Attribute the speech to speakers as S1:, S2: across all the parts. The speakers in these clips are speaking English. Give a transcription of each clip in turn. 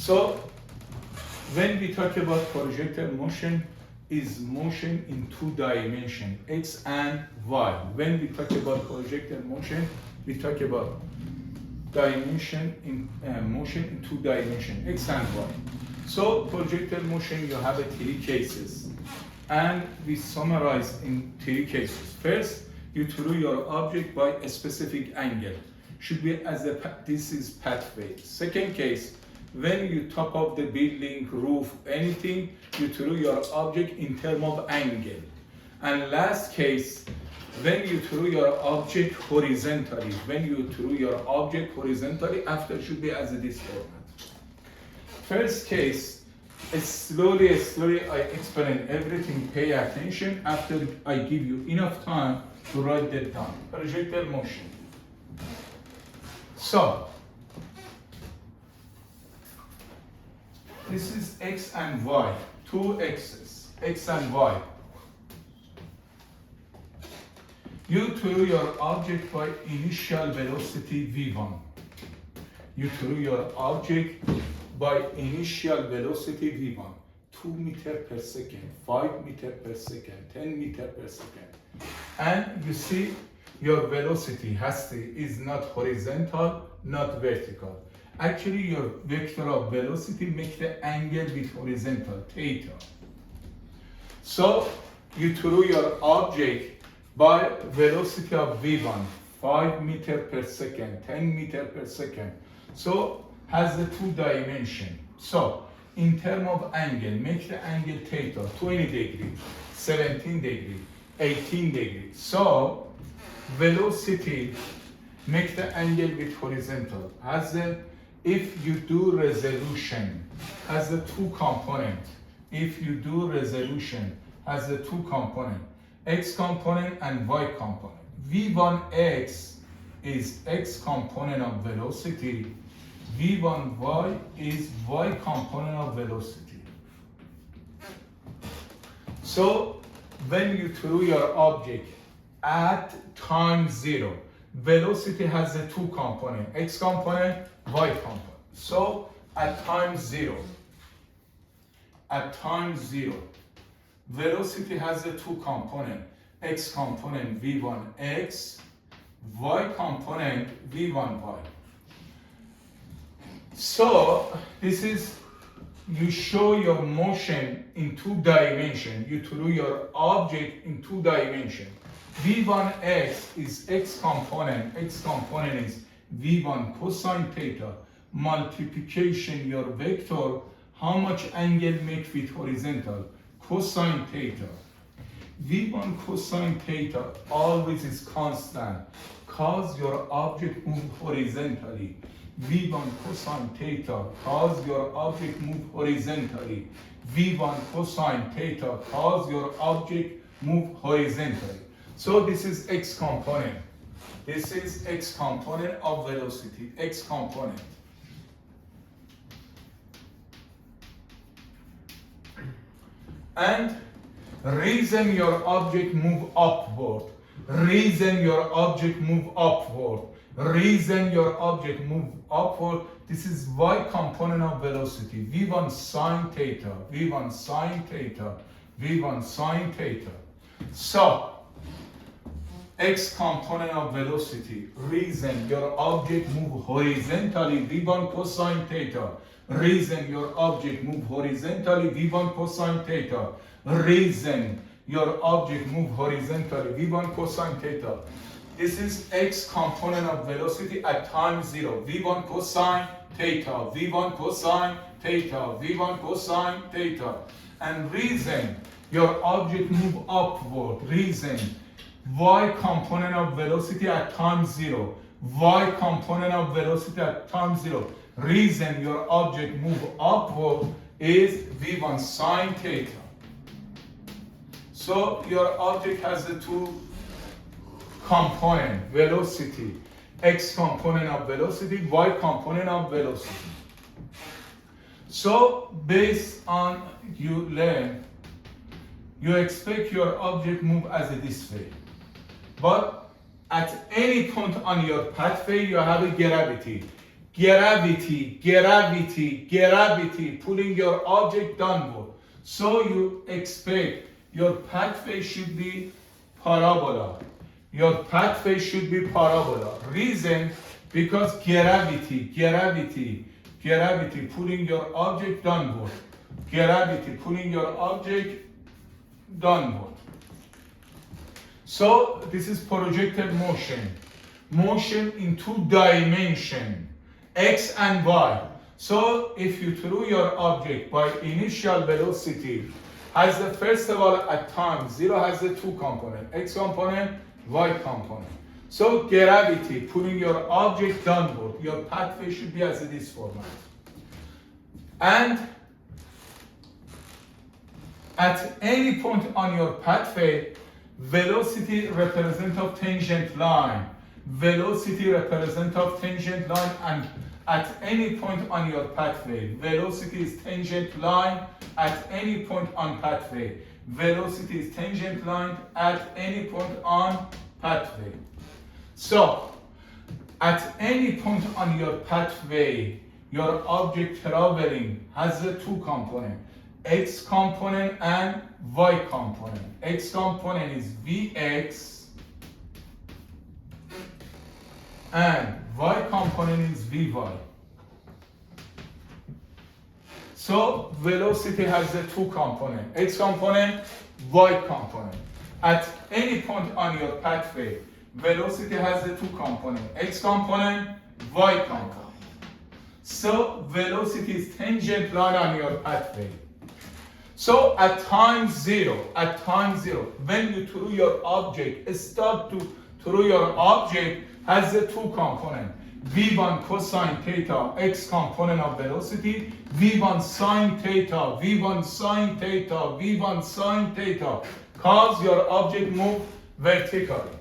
S1: So when we talk about projectile motion, is motion in two dimensions, x and y. When we talk about projectile motion, we talk about motion in two dimensions, x and y. So projectile motion, you have three cases, and we summarize in three cases. First, you throw your object by a specific angle. Should be as this is pathway. Second case, when you top of the building, roof, anything, you throw your object in terms of angle. And last case, when you throw your object horizontally. When you throw your object horizontally, after should be as this format. First case, slowly I explain everything, pay attention after I give you enough time to write that down. Projectile motion. So, this is x and y, two x's, x and y. You throw your object by initial velocity v1. You throw your object by initial velocity v1, 2 meters per second, 5 meters per second, 10 meters per second. And you see your velocity is not horizontal, not vertical. Actually, your vector of velocity makes the angle with horizontal, theta. So, you throw your object by velocity of v1, 5 meters per second, 10 meters per second. So, has the two dimension. So, in terms of angle, make the angle theta, 20 degrees, 17 degrees, 18 degrees. So, velocity make the angle with horizontal. If you do resolution, has the two component. If you do resolution, has the two component, x component and y component. V1x is x component of velocity. V1y is y component of velocity. So, when you throw your object at time 0, velocity has the two component, x component, y component. So at time 0, velocity has the two component, x component v1x, y component v1y. So this is, you show your motion in two dimensions. You throw your object in two dimensions. V1x is x component is v1 cosine theta, multiplication your vector, how much angle make with horizontal, cosine theta. V1 cosine theta always is constant, cause your object move horizontally. V1 cosine theta, cause your object move horizontally. V1 cosine theta, cause your object move horizontally. So this is x component. This is x component of velocity, x component. And reason your object move upward. Reason your object move upward. Reason your object move upward. This is y component of velocity. V1 sine theta, V1 sine theta, V1 sine theta. So, x component of velocity, reason your object move horizontally, v1 cosine theta. Reason your object move horizontally, v1 cosine theta. Reason your object move horizontally, v1 cosine theta. This is x component of velocity at time 0, v1 cosine theta, v1 cosine theta, v1 cosine theta. And reason your object move upward, reason y component of velocity at time 0, y component of velocity at time 0. Reason your object move upward is v1 sine theta. So your object has the two component, velocity, x component of velocity, y component of velocity. So based on you learn, you expect your object move as this way. But at any point on your pathway, you have a gravity. gravity, pulling your object downward. So you expect your pathway should be parabola. Your pathway should be parabola. Reason, because gravity, pulling your object downward. Gravity, pulling your object downward. So this is projectile motion. Motion in 2 dimensions, x and y. So if you threw your object by initial velocity, has the first of all at time 0 has the 2 component, x component, y component. So gravity pulling your object downward, your pathway should be as this format. And at any point on your pathway, velocity represent of tangent line. Velocity represent of tangent line, and at any point on your pathway, velocity is tangent line at any point on pathway. Velocity is tangent line at any point on pathway. So, at any point on your pathway, your object traveling has the 2 components, x component and y component. X component is Vx and y component is Vy. So velocity has the 2 components, x component, y component. At any point on your pathway, velocity has the 2 components, x component, y component. So velocity is tangent line on your pathway. So at time 0, when you throw your object, start to throw your object has the 2 components. V1 cosine theta, x component of velocity, V1 sine theta, V1 sine theta, V1 sine theta, cause your object move vertically.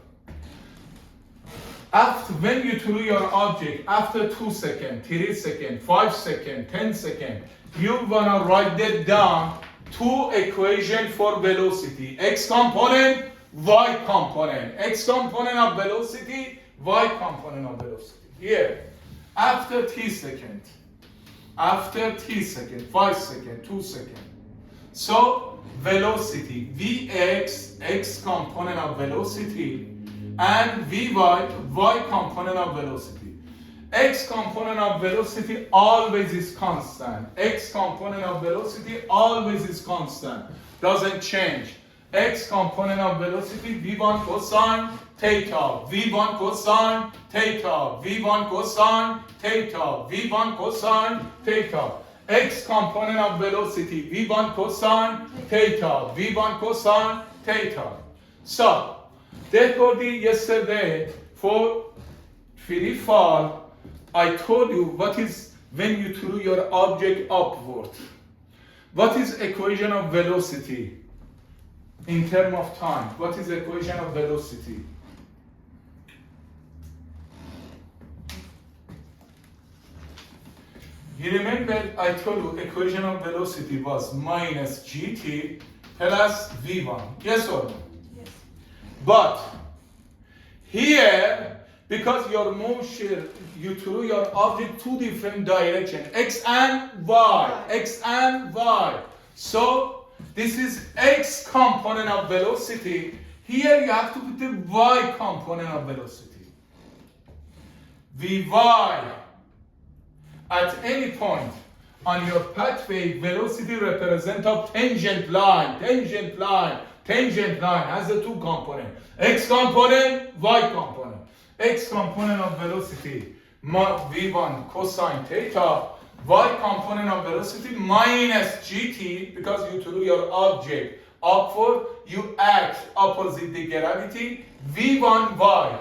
S1: After, when you throw your object, after 2 seconds, 3 seconds, 5 seconds, 10 seconds, you wanna write that down 2 equations for velocity, x component, y component, x component of velocity, y component of velocity. Here, after t seconds, 5 seconds, 2 seconds. So velocity, Vx, x component of velocity, and Vy, y component of velocity. X component of velocity always is constant. X component of velocity always is constant. Doesn't change. X component of velocity, V1 cosine theta, V1 cosine theta, V1 cosine theta, V1 cosine theta. X component of velocity, V1 cosine theta, V1 cosine theta. So, therefore, yesterday for free fall, I told you what is when you throw your object upward. What is equation of velocity in terms of time? What is equation of velocity? You remember I told you equation of velocity was minus gt plus v1. Yes or no? Yes. But here, because your motion, you threw your object 2 different directions, x and y, x and y. So this is x component of velocity. Here you have to put the y component of velocity. Vy. At any point on your pathway, velocity represents a tangent line. Tangent line has the 2 components. X component, y component. X component of velocity, V1 cosine theta. Y component of velocity minus gt, because you threw your object upward, you act opposite the gravity. V1 y.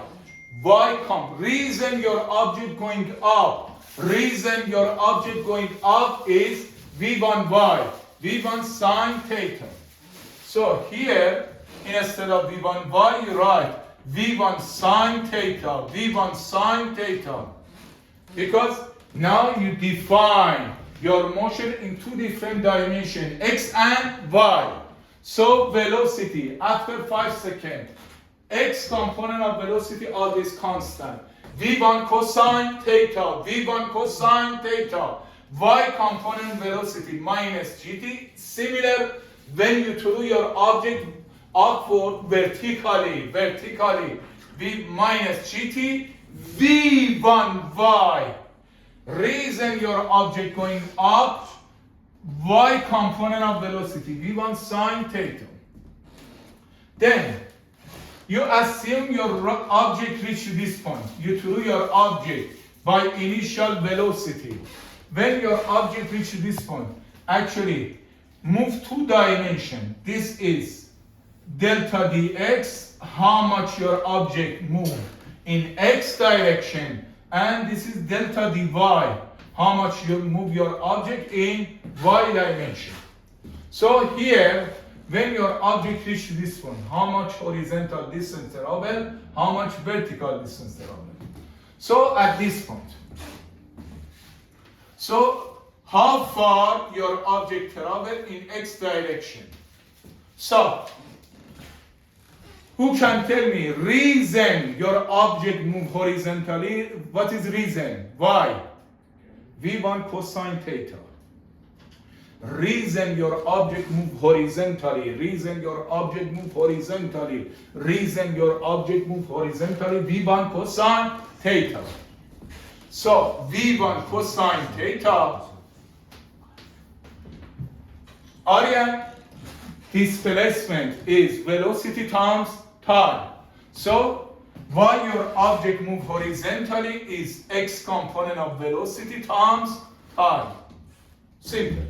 S1: Reason your object going up. Reason your object going up is V1 y, V1 sine theta. So here, instead of V1 y, you write V1 sine theta, V1 sine theta. Because now you define your motion in 2 different dimensions, x and y. So velocity, after 5 seconds, x component of velocity always constant. V1 cosine theta, V1 cosine theta. Y component velocity minus gt. Similar when you throw your object upward vertically, V minus gt, V1y. Reason your object going up, y component of velocity, V1 sine theta. Then you assume your object reached this point. You threw your object by initial velocity. When your object reaches this point, actually move 2 dimensions. This is delta dx, how much your object moved in x direction, and this is delta dy, how much you move your object in y dimension. So here, when your object reaches this point, how much horizontal distance travel, how much vertical distance travel. So at this point, so how far your object travel in x direction. So who can tell me reason your object move horizontally? What is reason? Why? V1 cosine theta. Reason your object move horizontally. Reason your object move horizontally. Reason your object move horizontally. V1 cosine theta. So V1 cosine theta. Area displacement is velocity times time. So why your object move horizontally is x component of velocity times time. Simple.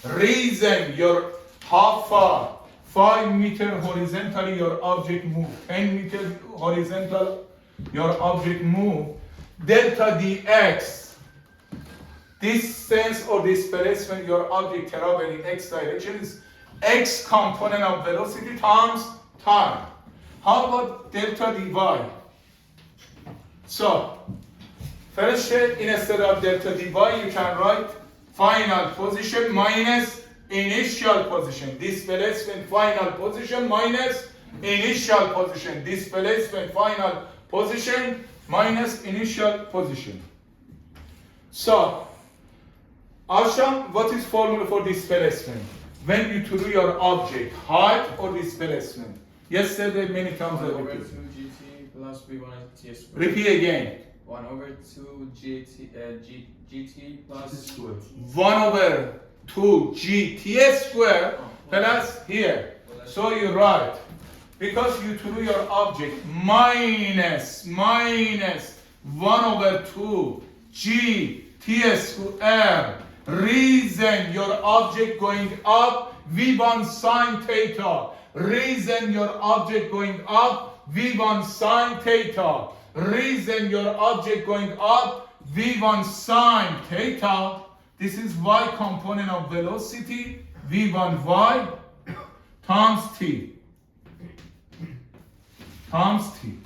S1: Reason your how far 5 meter horizontally your object move, 10 meter horizontal your object move, delta dx, distance or displacement your object travel in x direction is x component of velocity times time. How about delta dy? So first step, instead of delta dy you can write final position minus initial position. Displacement final position minus initial position. Displacement final position minus initial position. So Asham, what is formula for displacement? When you threw your object, height or displacement? Yesterday many times I
S2: over
S1: repeated.
S2: 2 gt plus v1 t squared.
S1: Repeat again.
S2: 1 over 2 gt plus
S1: 1 over 2 gt squared plus here. So you write, because you threw your object minus 1 over 2 g t squared. Reason your object going up, v1 sine theta. Reason your object going up, v1 sine theta. Reason your object going up, v1 sine theta. This is y component of velocity, v1y times t. Times t.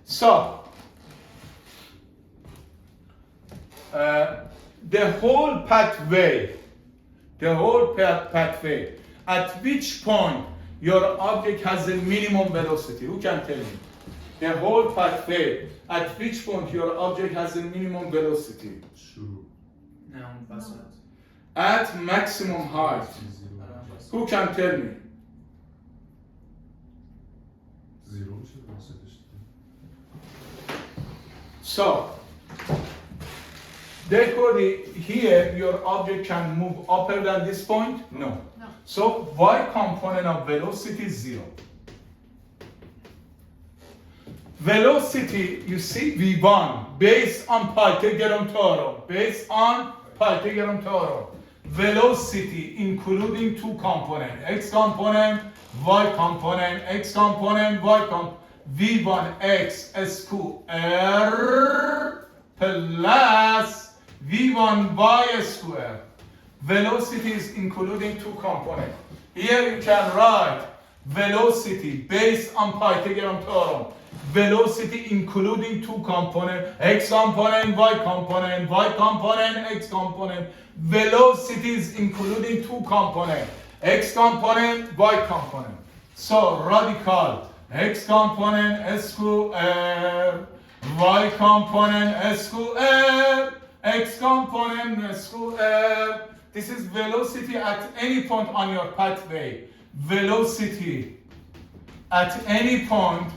S1: So, the whole pathway, at which point your object has the minimum velocity? Who can tell me? The whole pathway, at which point your object has the minimum velocity?
S2: Now bus
S1: At maximum height. Who can tell me? So, therefore here your object can move upper than this point? No. So y component of velocity is 0. Velocity, you see, v1 based on Pythagorean theorem. Based on Pythagorean theorem. Velocity including two components, x component, y component, x component, y component. V1x square plus V1y square. Velocity is including two components. Here you can write velocity based on Pythagorean theorem. Velocity including two components, x component, y component, y component, x component. Velocity is including two components. x component, y component. So radical x component square, y component square, x component square. This is velocity at any point on your pathway. Velocity at any point,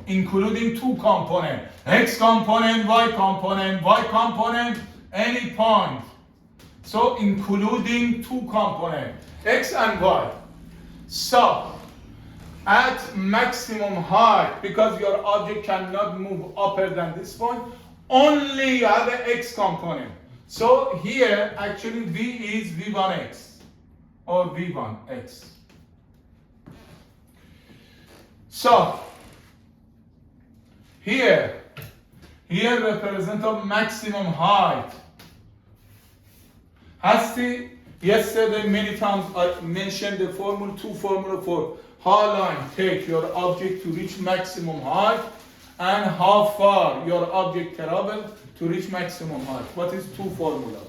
S1: including two components, x component, y component, any point. So including two components, x and y. So at maximum height, because your object cannot move upper than this point, only you have the x component. So here actually v is v1x or v1x. So here represents a maximum height. Hasti, yesterday many times I mentioned the two formula for how long take your object to reach maximum height and how far your object travel to reach maximum height. What is two formula?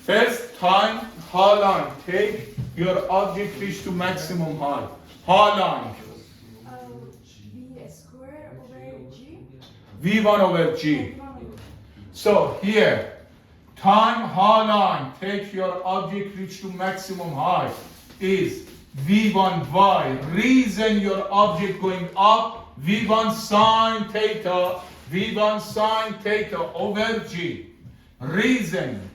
S1: First time, how long take your object reach to maximum height? How long?
S3: V square over G.
S1: V1 over G. So here, time how long take your object reach to maximum height is V1y. Reason your object going up, V1 sine theta, V1 sine theta over G. Reason.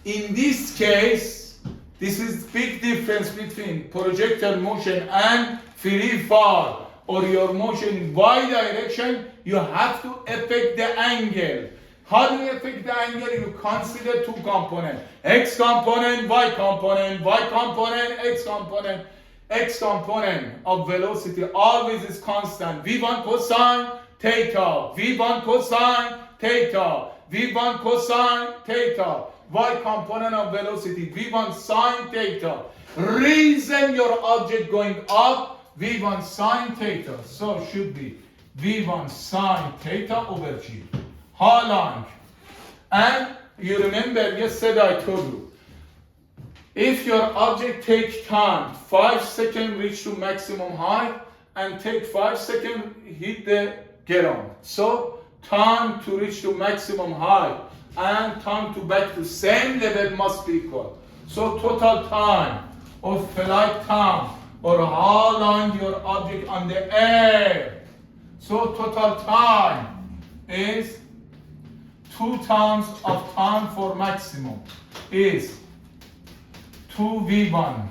S1: In this case, this is big difference between projectile motion and free fall or your motion in y direction. You have to affect the angle. How do you affect the angle? You consider two components, x component, y component, y component, x component. X component of velocity always is constant. V1 cosine theta, V1 cosine theta, V1 cosine theta. Y component of velocity, V1 sine theta. Reason your object going up, V1 sine theta. So should be V1 sine theta over G. How long? And you remember yesterday I told you, if your object takes time, 5 seconds reach to maximum height and take 5 seconds hit the ground. So time to reach to maximum height and time to back to same level must be equal. So total time of flight time or how long your object on the air. So total time is 2 times of time for maximum is 2v1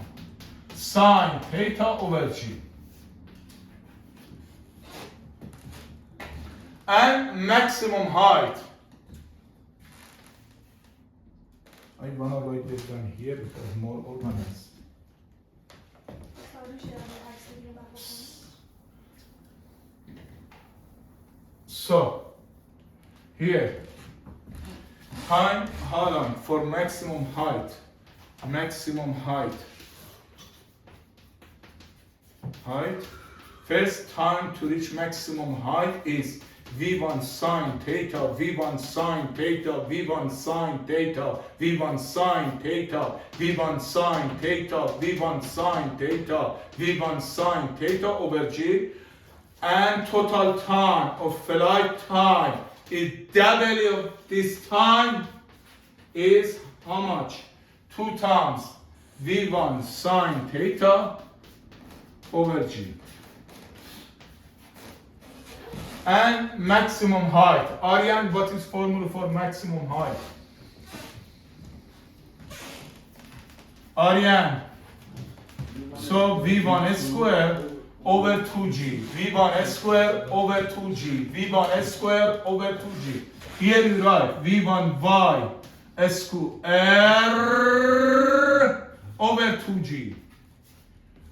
S1: sine theta over G. And maximum height. I want to write this down here because more organized. So, here, time, how long for maximum height? Maximum height. First time to reach maximum height is V1 sine theta, V1 sine theta, V1 sine theta, V1 sine theta, V1 sine theta, V1 sine theta, V1 sine theta over G. And total time of flight time is double of this time is how much? 2 times V1 sine theta over G. And maximum height. Aryan, what is formula for maximum height? Aryan. So V1 square over 2G. V1 square over 2G. V1 square over 2G. Here you write V1y square over 2G.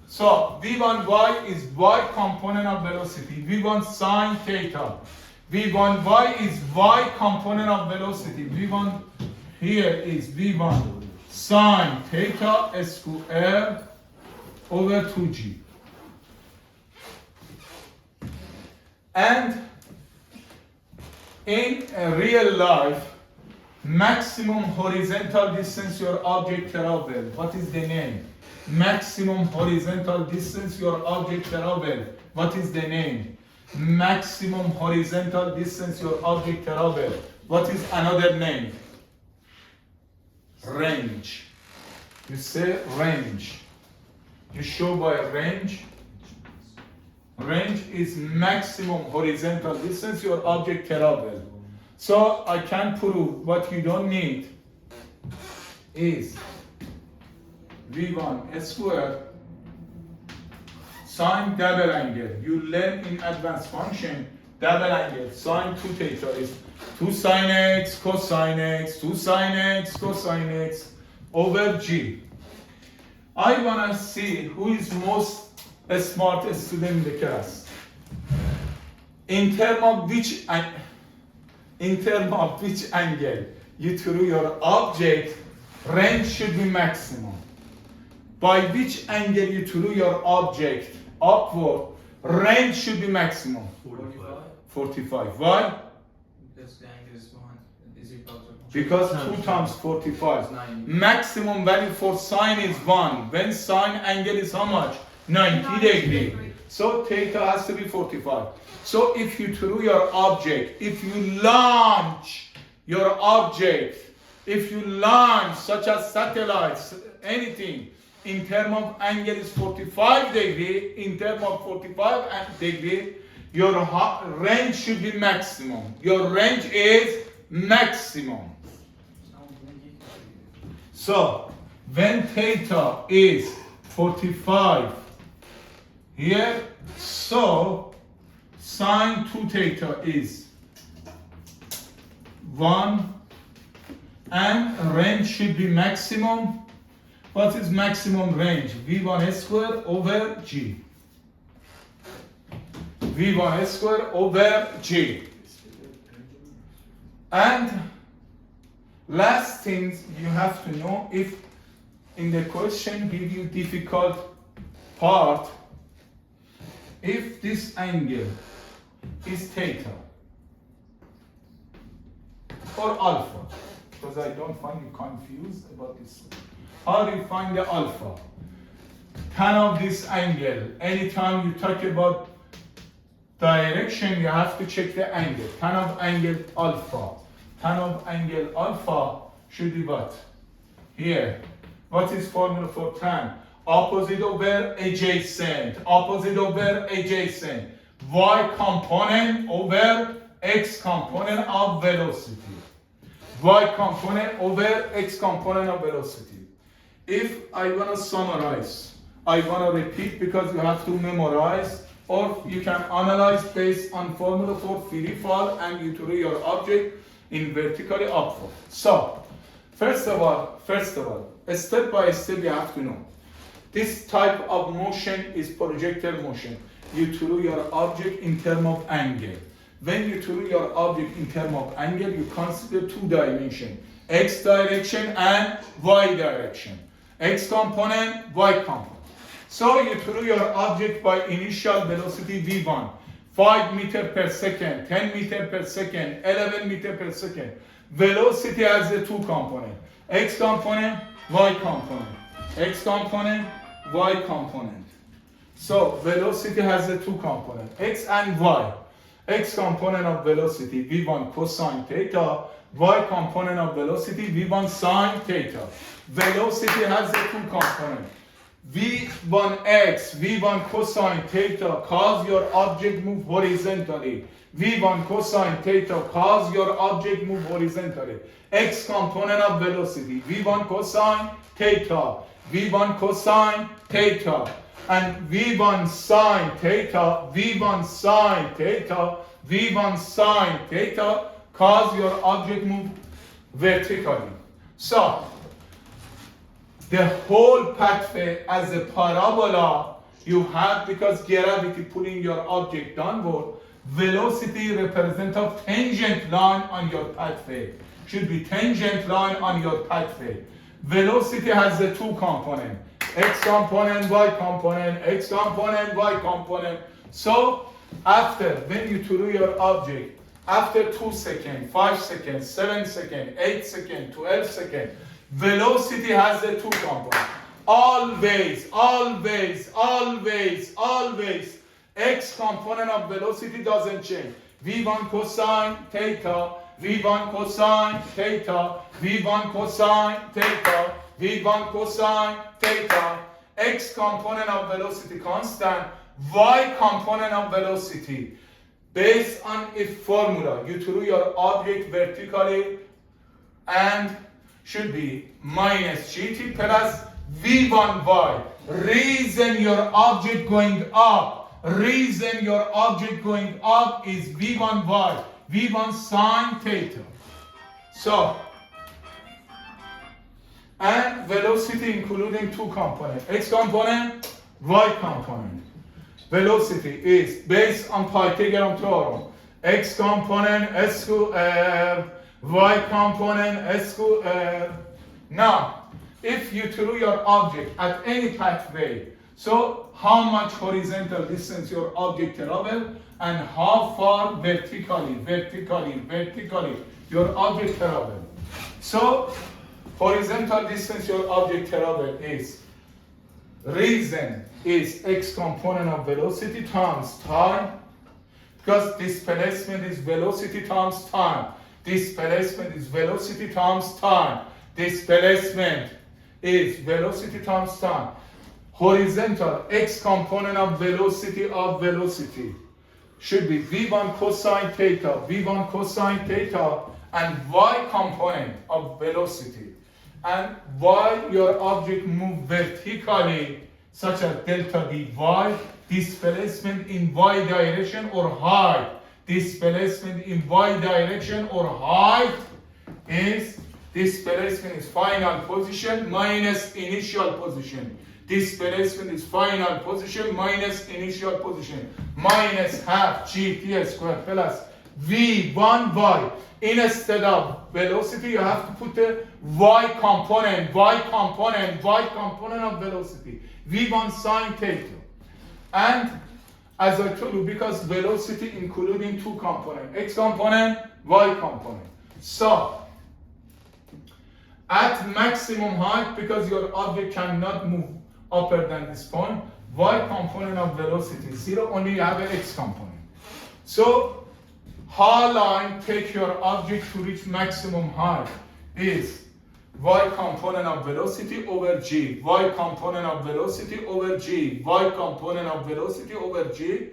S1: So V1y is y component of velocity. V1 sine theta. V1y is y component of velocity. V1 here is V1 sine theta square over 2G. And In real life, maximum horizontal distance your object travel. What is the name? Maximum horizontal distance your object travel. What is the name? Maximum horizontal distance your object travel. What is another name? Range. You say range. You show by range. Range is maximum horizontal distance your object travel. So I can prove what you don't need is V1 square sine double angle. You learn in advanced function double angle. Sine 2 theta is 2 sine x cosine x 2 sine x cosine x over G. I want to see who is most smart student in the class. In terms of which angle you threw your object, range should be maximum. By which angle you threw your object upward, range should be maximum.
S2: 45.
S1: 45. Why?
S2: Because the angle is 1 is equal to 1.
S1: Because 2 times 45.
S2: It's 90.
S1: Maximum value for sine is 1. When sine angle is how much? 90 degree. So theta has to be 45. So if you threw your object, if you launch your object, if you launch such as satellites, anything, in terms of angle is 45 degree, in terms of 45 degree, your range should be maximum. Your range is maximum. So when theta is 45 here, so sine 2 theta is 1 and range should be maximum. What is maximum range? V1 square over G. V1 square over G. And last things you have to know, if in the question give you difficult part, if this angle is theta or alpha, because I don't find you confused about this. How do you find the alpha? Tan of this angle. Anytime you talk about direction, you have to check the angle. Tan of angle alpha. Tan of angle alpha should be what? Here. What is formula for tan? Opposite over adjacent. Opposite over adjacent. Y component over x component of velocity. Y component over x component of velocity. If I want to summarize, I want to repeat because you have to memorize, or you can analyze based on formula for free fall and you throw your object in vertically upward. So, first of all, step by step you have to know. This type of motion is projectile motion. You throw your object in terms of angle. When you throw your object in terms of angle, you consider 2 dimensions, x direction and y direction. X component, y component. So you threw your object by initial velocity v1, 5 meter per second, 10 meter per second, 11 meter per second. Velocity has the 2 components, x component, y component. X component, y component. So velocity has the 2 components, x and y. X component of velocity v1 cosine theta, y component of velocity v1 sine theta. Velocity has the 2 components. v1x, v1 cosine theta, cause your object move horizontally. v1 cosine theta, cause your object move horizontally. X component of velocity, v1 cosine theta, v1 cosine theta. And v1 sine theta, v1 sine theta, v1 sine theta, cause your object move vertically. So, the whole pathway as a parabola you have, because gravity pulling your object downward, velocity represents a tangent line on your pathway. Should be tangent line on your pathway. Velocity has the 2 components. X component, Y component, X component, Y component. So, after, when you throw your object After 2 seconds, 5 seconds, 7 seconds, 8 seconds, 12 seconds, velocity has the two components. Always, always, always, always, x component of velocity doesn't change. V1 cosine theta, V1 cosine theta, V1 cosine theta, V1 cosine theta. X component of velocity constant, y component of velocity. Based on its formula, you threw your object vertically and should be minus gt plus v1y. Reason your object going up, reason your object going up is v1y, v1 sine theta. So, and velocity including two components, x component, y component. Velocity is based on Pythagorean theorem. X component s squared, y component s squared. Now, if you threw your object at any pathway, so how much horizontal distance your object travel and how far vertically your object travel. So, horizontal distance your object travel is, reason is x component of velocity times time, because displacement is velocity times time. Displacement is velocity times time. Displacement is velocity times time. Horizontal x component of velocity should be v1 cosine theta, v1 cosine theta, and y component of velocity. And why your object move vertically, such as delta dy, displacement in y direction or height. Displacement in y direction or height is, displacement is final position minus initial position. Displacement is final position minus initial position. Minus half gt squared plus v1y. Instead of velocity, you have to put the y component of velocity. V1 sine theta. And as I told you, because velocity including two components, x component, y component. So, at maximum height, because your object cannot move upper than this point, y component of velocity is 0, only you have an x component. So, how line take your object to reach maximum height is y component of velocity over g, y component of velocity over g, y component of velocity over g,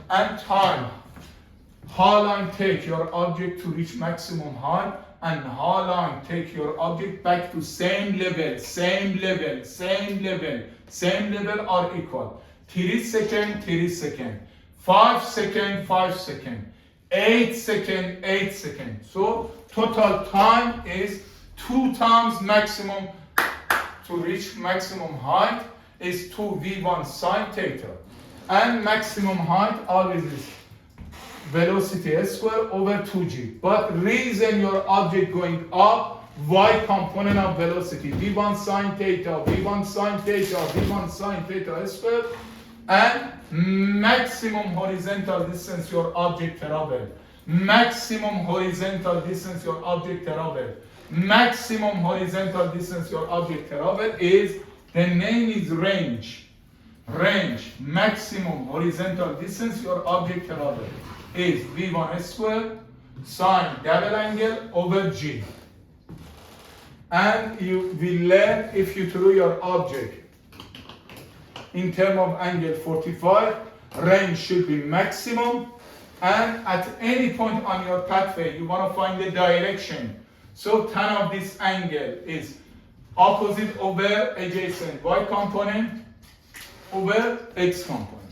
S1: and time. How long take your object to reach maximum height, and how long take your object back to same level are equal. 3 seconds, 3 seconds, 5 seconds, 5 seconds, 8 seconds, 8 seconds. So total time is 2 times maximum to reach maximum height is 2v1 sine theta. And maximum height always is velocity s squared over 2g. But reason your object going up, y component of velocity, v1 sine theta, v1 sine theta, v1 sine theta s squared, and maximum horizontal distance your object travel. Maximum horizontal distance your object travel. Maximum horizontal distance your object travel is, the name is range. Range, maximum horizontal distance your object travel is v1 s squared sine double angle over g. And you will learn, if you throw your object in terms of angle 45, range should be maximum, and at any point on your pathway you want to find the direction. So tan of this angle is opposite over adjacent y component over x component.